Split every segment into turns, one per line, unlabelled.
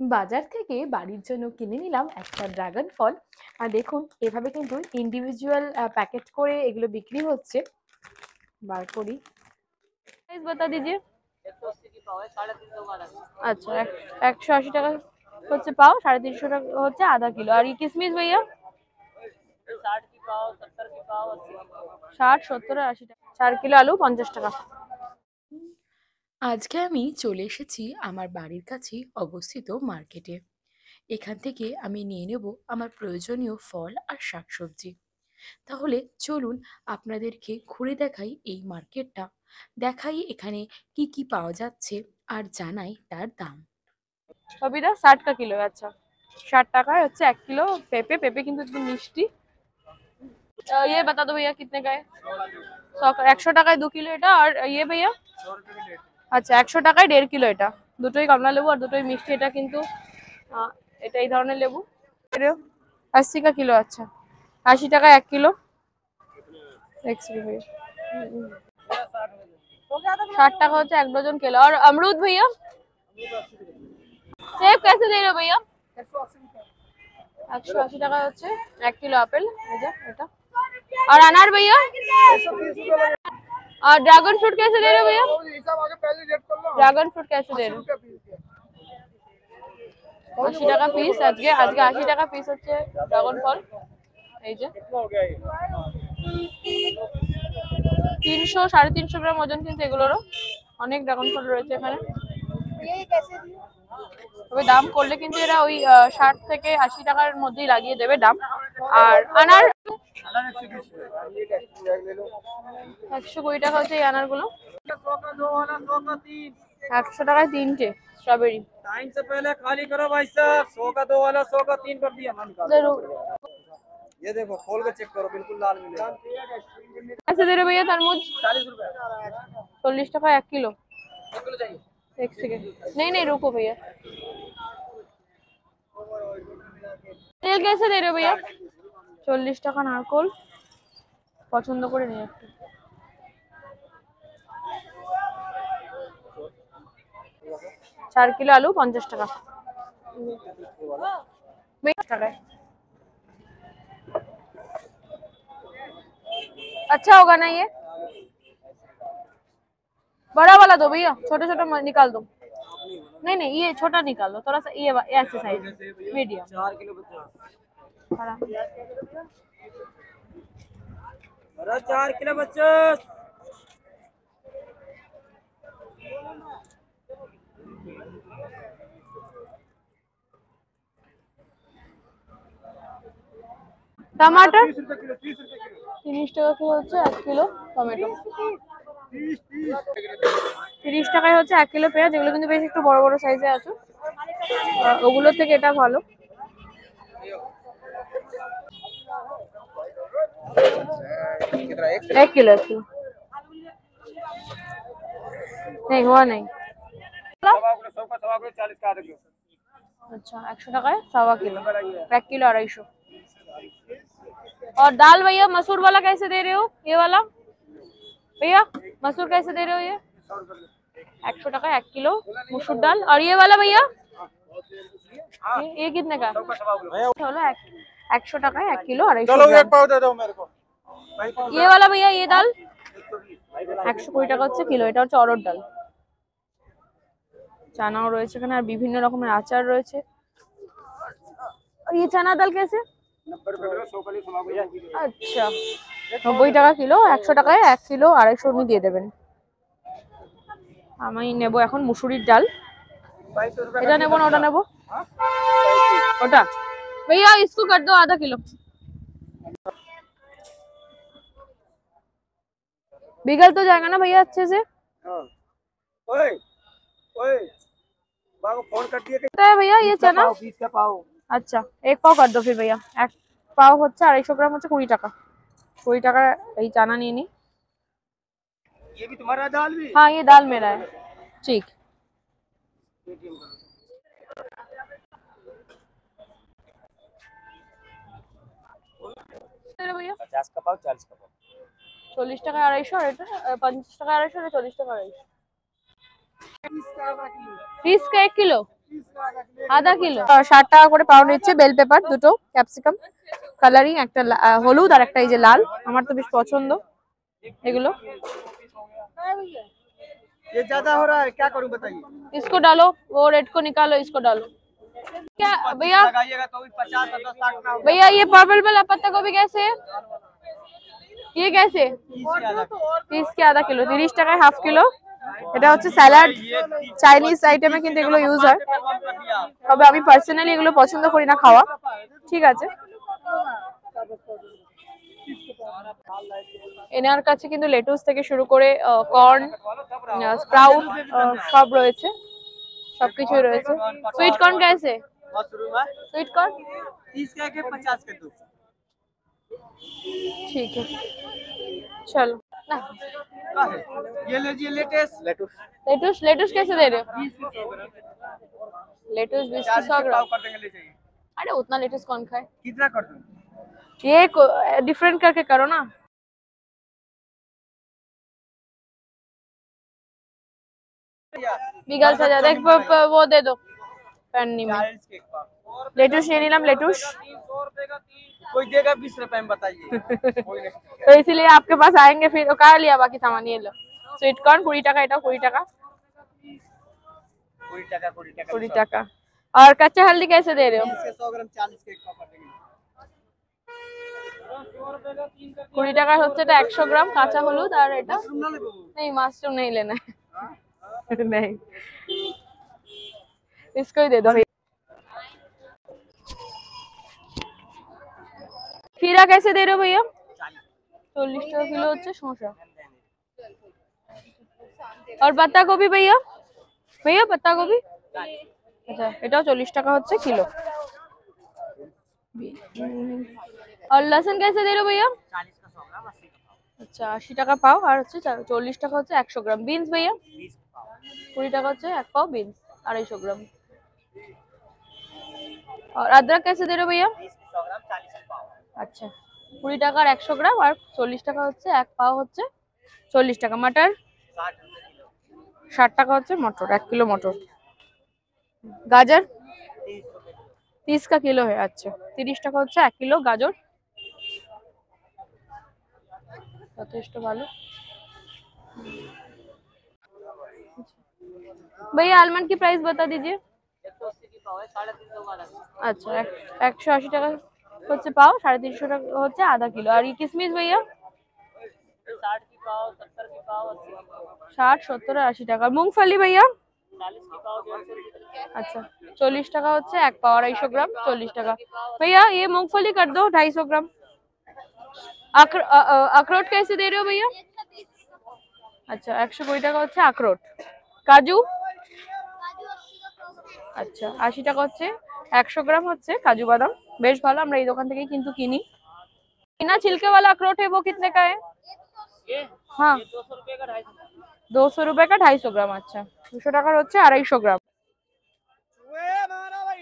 বাজার থেকে বাড়ির জন্য কিনে নিলাম একটা ড্রাগন ফল। আর দেখুন এভাবে কিন্তু ইন্ডিভিজুয়াল প্যাকেট করে এগুলো বিক্রি হচ্ছে। বার করি, প্রাইস বাতা দিজিয়ে। 180 की पाव है, 350 का आधा। अच्छा, 180 টাকা হচ্ছে পাও, 350 টাকা হচ্ছে আধা কিলো। আর এই কিশমিশ ভাইয়া 60 की पाव, 70 की पाव, 80 की पाव। 60, 70 আর 80 টাকা। 4 কিলো আলু 50 টাকা। আজকে আমি চলে এসেছি আমার বাড়ির কাছেই অবস্থিত মার্কেটে। এখান থেকে আমি নিয়ে নেব আমার প্রয়োজনীয় ফল আর শাকসবজি। তাহলে চলুন আপনাদেরকে ঘুরে দেখাই এই মার্কেটটা, দেখাই এখানে কি কি পাওয়া যাচ্ছে আর জানাই তার দাম। সবিদা 60 কা কিলো। আচ্ছা, 60 টাকায় হচ্ছে 1 কিলো পেঁপে। পেঁপে কিন্তু একটু মিষ্টি। ये बता दो भैया कितने का है? 100 का। 100 টাকায় 2 কিলো এটা। আর ये भैया? আচ্ছা, 100 টাকায় 1.5 কিলো এটা। দুটোই কমলা লেবু আর দুটোই মিষ্টি। এটা কিন্তু এটা এই ধরনের লেবু। 80 का किलो। अच्छा, 80 টাকায় 1 किलो। 60 টাকা হচ্ছে 1 ডজন केला। और अमरूद भैया? सेब कैसे दे रहे हो भैया? 180 টাকা হচ্ছে 1 কিলো আপেল। এই যে এটা। और अनार भैया? और ड्रैगन फ्रूट कैसे दे रहे हो भैया? ड्रैगन फ्रूट कैसे दे रहे हो? 80 টাকা পিস। আজকে 80 টাকা পিস হচ্ছে ড্রাগন ফল। এই যে 300, 350 গ্রাম ওজন কিন্তু এগুলোরও। অনেক ড্রাগন ফল রয়েছে এখানে। তবে দাম করলে কিন্তু এরা ওই 60 থেকে 80 টাকার মধ্যেই লাগিয়ে দেবে দাম। আর আনার 120 টাকা হচ্ছে এই আনার গুলো। 100 টাকায় 3টে स्ट्रॉबेरी। टाइम से पहले खाली करो भाई साहब। 100 का 2 वाला, 100 का 3 कर दिया। जरूर। ये देखो खोल के चेक करो, बिल्कुल लाल मिलेगा। कैसे दे रहे भैया तरबूज? 40 रुपए। 40 টাকা 1 किलो। 1 किलो चाहिए? एक सेकंड। नहीं नहीं रुको भैया। তেল कैसे दे रहे हो भैया? 40 টাকা নারকোল। পছন্দ করে নিয়ে একটু। 4 কিলো আলু 50 টাকা। 20 টাকায়। अच्छा होगा ना ये? बड़ा वाला दो भैया, छोटे छोटे निकाल दो। नहीं नहीं, ये छोटा निकाल दो थोड़ा सा। ये ऐसे साइज मीडियम। 4 किलो 50। 4 किलो 50। टमाटर 30 টাকা কি হচ্ছে 1 কিলো টমেটো। 30 টাকায় হচ্ছে 1 কিলো পেঁয়াজ। এগুলো কিন্তু বেশ একটু বড় বড় সাইজে আছে। ওগুলোর থেকে এটা ভালো। 1 किलो 1 किलो नहीं हुआ नहीं। अच्छा, 100 টাকায় 1.25 किलो। 1 किलो 250। और दाल भैया मसूर वाला कैसे दे रहे हो? ये वाला भैया मसूर कैसे दे रहे हो? ये 100 টাকায় 1 किलो मसूर दाल। और ये वाला भैया ये कितने का? হলো 100 টাকায় 1 किलो 250। चलो एक पाव दे दो मेरे को। ये वाला भैया ये दाल 120 টাকা হচ্ছে কিলো। এটা হচ্ছে অরহর ডাল। চানাও রয়েছে এখানে আর বিভিন্ন রকমের আচার রয়েছে। और ये चना दाल कैसे? আচ্ছা, 90 টাকা কিলো। 100 টাকায় 1 কিলো 250 উনি দিয়ে দেবেন। আমি নেব এখন মুসুরির ডাল। এটা নেব না ওটা নেব? ওটা भैया इसको कर दो आधा किलो। बिगल तो जाएगा ना भैया अच्छे से? ओए ओए बाबू फोन कर दिया कितना है भैया ये चना? 20 का पाव। अच्छा, एक पाव कर दो फिर भैया। एक पाव হচ্ছে 250 গ্রাম হচ্ছে 20 টাকা। 20 টাকা এই চানা নিয়ে নি। ये भी तुम्हारा दाल भी? हाँ ये दाल मेरा है। ठीक। भैया 50 का पाव 40 का पाव। 40 টাকা 250 আর এটা 50 টাকা 250 আর 40 টাকা 250। 30 का 1 किलो।
আধা কিলো 60 টাকা করে পাউন্ড নিচ্ছে। বেল পেপার দুটো, ক্যাপসিকাম কালারিং, একটা হলুদ আর একটা এই যে লাল, আমার তো বেশ পছন্দ এগুলো।
ये ज्यादा हो रहा है, क्या करूं बताइए।
इसको डालो, वो रेड को निकालो, इसको डालो। क्या भैया
लगाइएगा तो 50 और 10 60 ना हो।
भैया ये पर्पल वाला पत्ता गोभी कैसे है? ये कैसे? 30 के आधा किलो, 30 টাকায় হাফ কিলো। এটা হচ্ছে স্যালাড চাইনিজ আইটেমে কিন্তু এগুলো ইউজ হয়, তবে আমি পার্সোনালি এগুলো পছন্দ করি না খাওয়া। ঠিক আছে, এনার কাছে কিন্তু লেটুস থেকে শুরু করে কর্ন, স্প্রাউট সব রয়েছে, সবকিছুই রয়েছে। সুইট কর্ন कैसे? स्वीट कॉर्न
30 के 50 के दो।
ठीक है, चलो ना।
ये लीजिए लेटेस्ट लेटुस।
लेटुस, लेटुस कैसे दे रहे हो? लेटुस 20 की 100 ग्राम।
कर देंगे, ले जाइए।
अरे उतना लेटुस कौन खाए?
कितना कर दूं?
ये डिफरेंट करके करो ना। বিকাল সাজা দেখ, वो दे दो पैनी में। लेटुस নিয়ে নিলাম, लेटुस
कोई देगा 20 रुपए में, बताइए।
तो इसीलिए आपके पास आएंगे फिर। कहा लिया बाकी सामान, ये लो। সুইট কর্ন 20 টাকা, এটাও 20 টাকা।
20 টাকা
20 টাকা। और कच्चा हल्दी कैसे दे रहे हो?
100 ग्राम 40 के एक कर देंगे।
20 টাকা হচ্ছে এটা 100 গ্রাম কাঁচা হলুদ। আর এটা
मशरूम ना लेबो।
नहीं, मशरूम नहीं लेना है। नहीं, इसको ही दे दो भैया। खीरा कैसे दे रहे हो भैया? 40 টাকা কিলো হচ্ছে শসা। और पत्ता गोभी भैया? भैया पत्ता गोभी अच्छा, এটাও 40 টাকা হচ্ছে কিলো। और लहसुन कैसे दे रहे हो भैया?
40 का 100 ग्राम 80 का पाव।
আচ্ছা 80 টাকা পাও। আর হচ্ছে 40 টাকা হচ্ছে 100 গ্রাম। বিনস भैया
20 का पाव।
20 টাকা হচ্ছে এক পাও বিনস, 250 গ্রাম। और अदरक कैसे दे रहे हो भैया?
20 की 100 ग्राम 40 का पाव।
আচ্ছা 20 টাকার 100 গ্রাম আর 40 টাকা হচ্ছে এক পাও হচ্ছে 40 টাকা। মটর
60 रुपए किलो।
60 টাকা হচ্ছে মটর, 1 কিলো মটর। গাজর
30 रुपए किलो।
30 का किलो है। अच्छा 30 টাকা হচ্ছে 1 কিলো গাজর, যথেষ্ট ভালো। भैया आलमंड की प्राइस बता दीजिए।
180 की पाव है, 350 वाला।
আচ্ছা 180 টাকা হচ্ছে পাও, 350 টাকা হচ্ছে আধা কিলো। আর এই কিশমিশ भैया
60 की पाव, 70 की पाव, 80 की पाव।
60 70 আর 80 টাকা। मूंगफली भैया
40 की पाव 150 रुपए।
अच्छा 40 টাকা হচ্ছে এক পাও, 250 গ্রাম 40 টাকা। भैया ये मूंगफली कर दो 250 ग्राम। अखरोट कैसे दे रहे हो भैया? अच्छा 120 টাকা হচ্ছে আখরোট। কাজু আচ্ছা 80 টাকা হচ্ছে 100 গ্রাম হচ্ছে কাজু বাদাম, বেশ ভালো। আমরা এই দোকান থেকেই কিন্তু কিনি। बिना छिलके वाला अखरोट है वो कितने का है?
ये
हाँ
200 रुपए का 250 ग्राम।
200 रुपए का 250 গ্রাম। আচ্ছা 200 টাকার হচ্ছে 250 গ্রাম।
ओए मारा भाई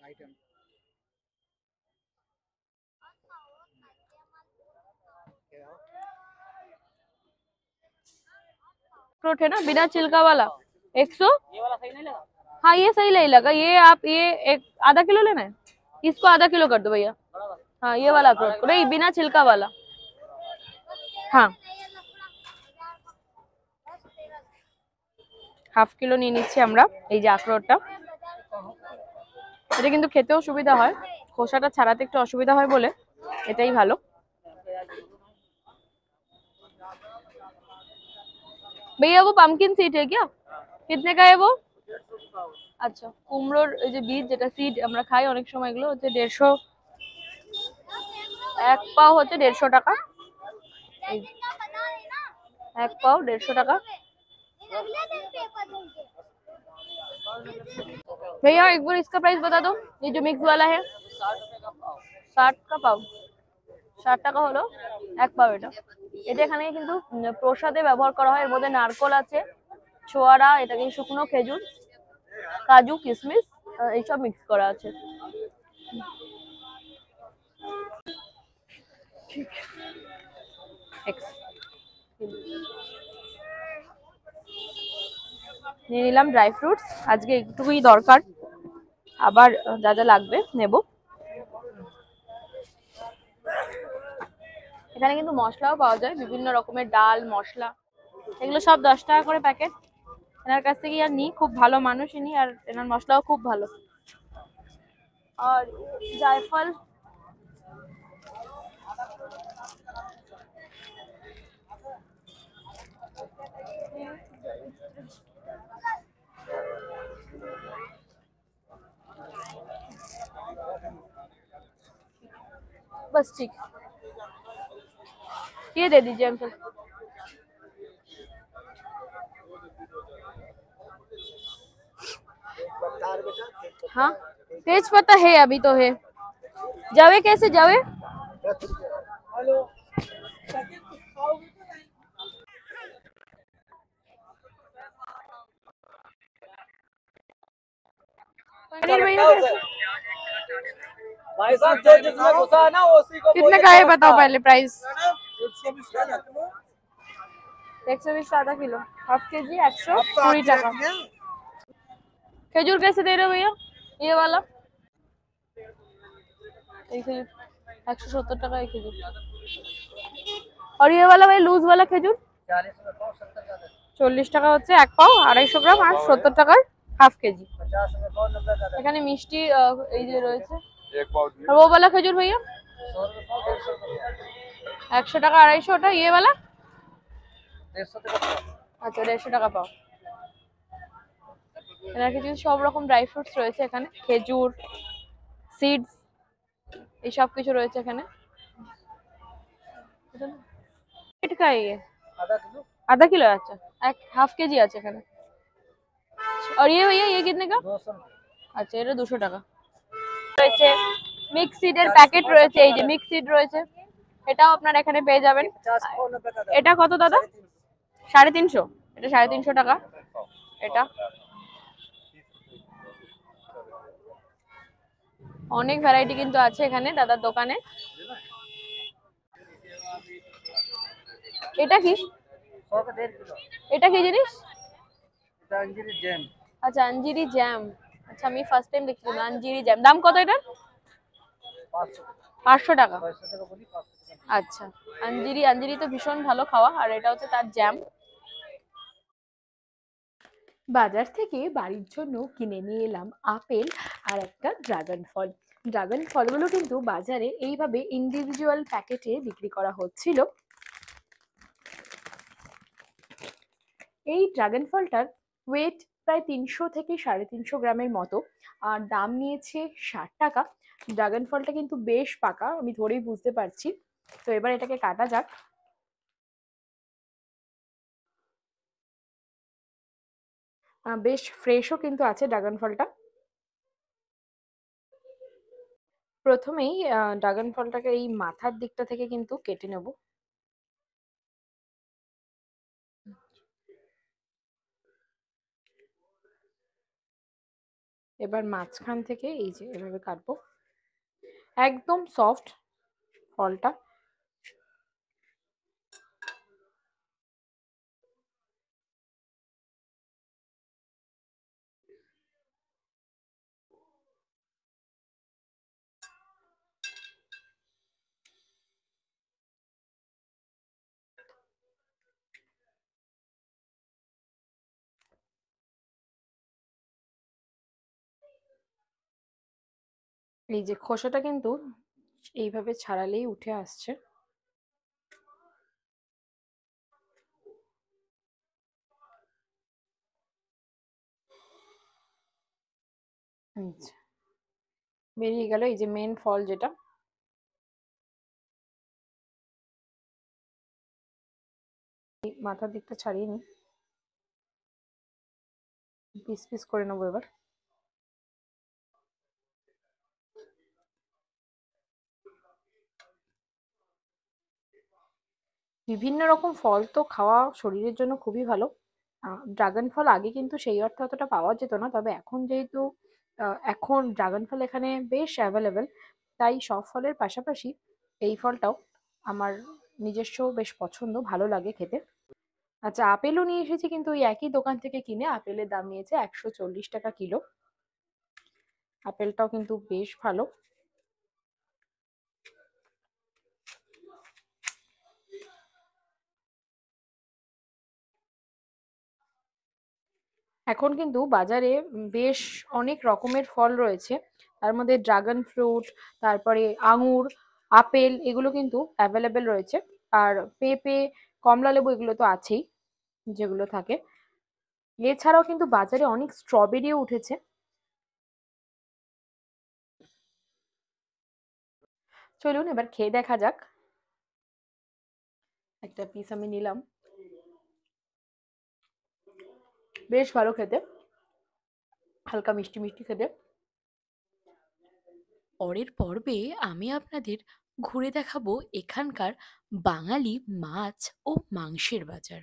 आइटम।
अखरोट है ना बिना छिलका वाला 100।
ये वाला सही नहीं लगा?
हाँ ये सही नहीं लगा। ये आप ये एक आधा किलो लेना है, इसको आधा किलो कर दो भैया।
बड़ा वाला।
हाँ ये वाला अखरोट नहीं, बिना छिलका वाला। हाँ হাফ কিলো নিয়ে নিচ্ছি আমরা এই যে আখরোটটা। এটা কিন্তু খেতেও সুবিধা হয়, খোসাটা ছাড়াতে একটু অসুবিধা হয় বলে এটাই ভালো। भैया वो पम्पकिन सीड है क्या? कितने का है वो? আচ্ছা কুমড়োর এই যে বীজ, যেটা সিড আমরা খাই অনেক সময়, এগুলো হচ্ছে 150, এক পাও হচ্ছে 150 টাকা। এক পাও 150 টাকা। भैया एक बार इसका प्राइस बता दो, ये जो मिक्स वाला है।
60 रुपए का पाव।
60 का পাও, 60 টাকা হলো এক পাও। এটা এটা এখানে কিন্তু প্রসাদে ব্যবহার করা হয়। এর মধ্যে নারকোল আছে, ছোয়ারা, এটাকে শুকনো খেজুর, কাজু, কিশমিশ এইসব মিক্স করা আছে। নিয়ে নিলাম ড্রাই ফ্রুটস, আজকে একটুকুই দরকার, আবার যা যা লাগবে নেব। এখানে কিন্তু মশলাও পাওয়া যায়, বিভিন্ন রকমের ডাল মশলা, এগুলো সব 10 টাকা করে প্যাকেট। এনার কাছ থেকে আর নিই, খুব ভালো মানুষ ইনি, আর এনার মশলাও খুব ভালো। আর জায়ফল, बस ठीक, ये दे दीजिए अंकल। हाँ तेज पत्ता है, अभी तो है। जावे कैसे जावे? पनीर भैया कैसे?
भाई साहब जो जिसमें घुसा है ना उसी को
कितने का है बताओ पहले प्राइस।
120 का
120 आधा किलो, हाफ के जी 120 টাকা। खजूर कैसे दे रहे हो भैया? ये वाला एक खजूर 170 টাকা एक खजूर। और ये वाला भाई लूज वाला खजूर
40 में पाव 70 का
40 টাকা হচ্ছে এক পাও, 250 গ্রাম, আর 70 টাকার হাফ কেজি।
50 में पाव 90 का
এখানে মিষ্টি এই যে রয়েছে।
एक पाव
और वो वाला खजूर भैया
100 में पाव 150
100 টাকা 250 ওটা, ये वाला
150 का
আচ্ছা 150 টাকা পাও। এনার কাছে সব রকম ড্রাই ফ্রুটস রয়েছে এখানে, খেজুর, সিডস, এই সব কিছু রয়েছে এখানে। এটা का है ये?
आधा किलो
आधा किलो है, अच्छा एक हाफ के जी আছে এখানে। और ये भैया ये कितने का?
200
আচ্ছা এটা 200 টাকা রয়েছে। মিক্স সিডের প্যাকেট রয়েছে, এই যে মিক্স সিড রয়েছে, এটাও আপনারা এখানে পেয়ে যাবেন।
50 पाव 90 का
এটা কত দাদা? 350, এটা 350 টাকা এটা। অনেক ভ্যারাইটি কিন্তু আছে এখানে দাদার দোকানে। এটা কি?
100 का 1.5 किलो
এটা কি জিনিস?
এটা अंजीरी जैम
আচ্ছা আঞ্জিরি জ্যাম, আচ্ছা আমি ফার্স্ট টাইম দেখছি আঞ্জিরি জ্যাম। দাম কত এটা?
500
500 টাকা।
500 টাকা বলি 500 টাকা
আচ্ছা আঞ্জিরি, আঞ্জিরি তো ভীষণ ভালো খাওয়া, আর এটা হচ্ছে তার জ্যাম।
বাজার থেকে বাড়ির জন্য কিনে নিয়ে এলাম আপেল আর একটা ড্রাগন ফল। ড্রাগন ফলগুলো কিন্তু বাজারে এইভাবে ইন্ডিভিজুয়াল প্যাকেটে বিক্রি করা হচ্ছিল। এই ড্রাগন ফলটার ওয়েট প্রায় 300 থেকে 350 গ্রামের মতো, আর দাম নিয়েছে 60 টাকা। ড্রাগন ফলটা কিন্তু বেশ পাকা, আমি ধরেই বুঝতে পারছি। তো এবার এটাকে কাটা যাক। বেশ ফ্রেশও কিন্তু আছে ড্রাগন ফলটা। প্রথমেই ড্রাগন ফলটাকে এই মাথার দিকটা থেকে কিন্তু কেটে নেব। এবার মাঝখান থেকে এই যে এভাবে কাটবো, একদম সফট ফলটা। এই যে খোসাটা কিন্তু এইভাবে ছাড়ালেই উঠে আসছে। আচ্ছা, বেরিয়ে গেল এই যে মেন ফল যেটা। এই মাথার দিকটা ছাড়িয়ে নিই, পিস পিস করে নেবো এবার। বিভিন্ন রকম ফল তো খাওয়া শরীরের জন্য খুবই ভালো। ড্রাগন ফল আগে কিন্তু সেই অর্থে অতটা পাওয়া যেত না, তবে এখন যেহেতু এখন ড্রাগন ফল এখানে বেশ অ্যাভেলেবেল, তাই সব ফলের পাশাপাশি এই ফলটাও আমার নিজস্ব বেশ পছন্দ, ভালো লাগে খেতে। আচ্ছা, আপেলও নিয়ে এসেছি, কিন্তু ওই একই দোকান থেকে কিনে। আপেলের দাম নিয়েছে 140 টাকা কিলো। আপেলটাও কিন্তু বেশ ভালো। এখন কিন্তু বাজারে বেশ অনেক রকমের ফল রয়েছে। তার মধ্যে ড্রাগন ফ্রুট, তারপরে আঙুর, আপেল, এগুলো কিন্তু অ্যাভেলেবেল রয়েছে। আর পেঁপে, কমলা লেবু, এগুলো তো আছেই, যেগুলো থাকে। এছাড়াও কিন্তু বাজারে অনেক স্ট্রবেরিও উঠেছে। চলুন এবার খেয়ে দেখা যাক। একটা পিস আমি নিলাম, বেশ ভালো খেতে, হালকা মিষ্টি মিষ্টি খেতে। পরের পর্বে আমি আপনাদের ঘুরে দেখাবো এখানকার বাঙালি মাছ ও মাংসের বাজার।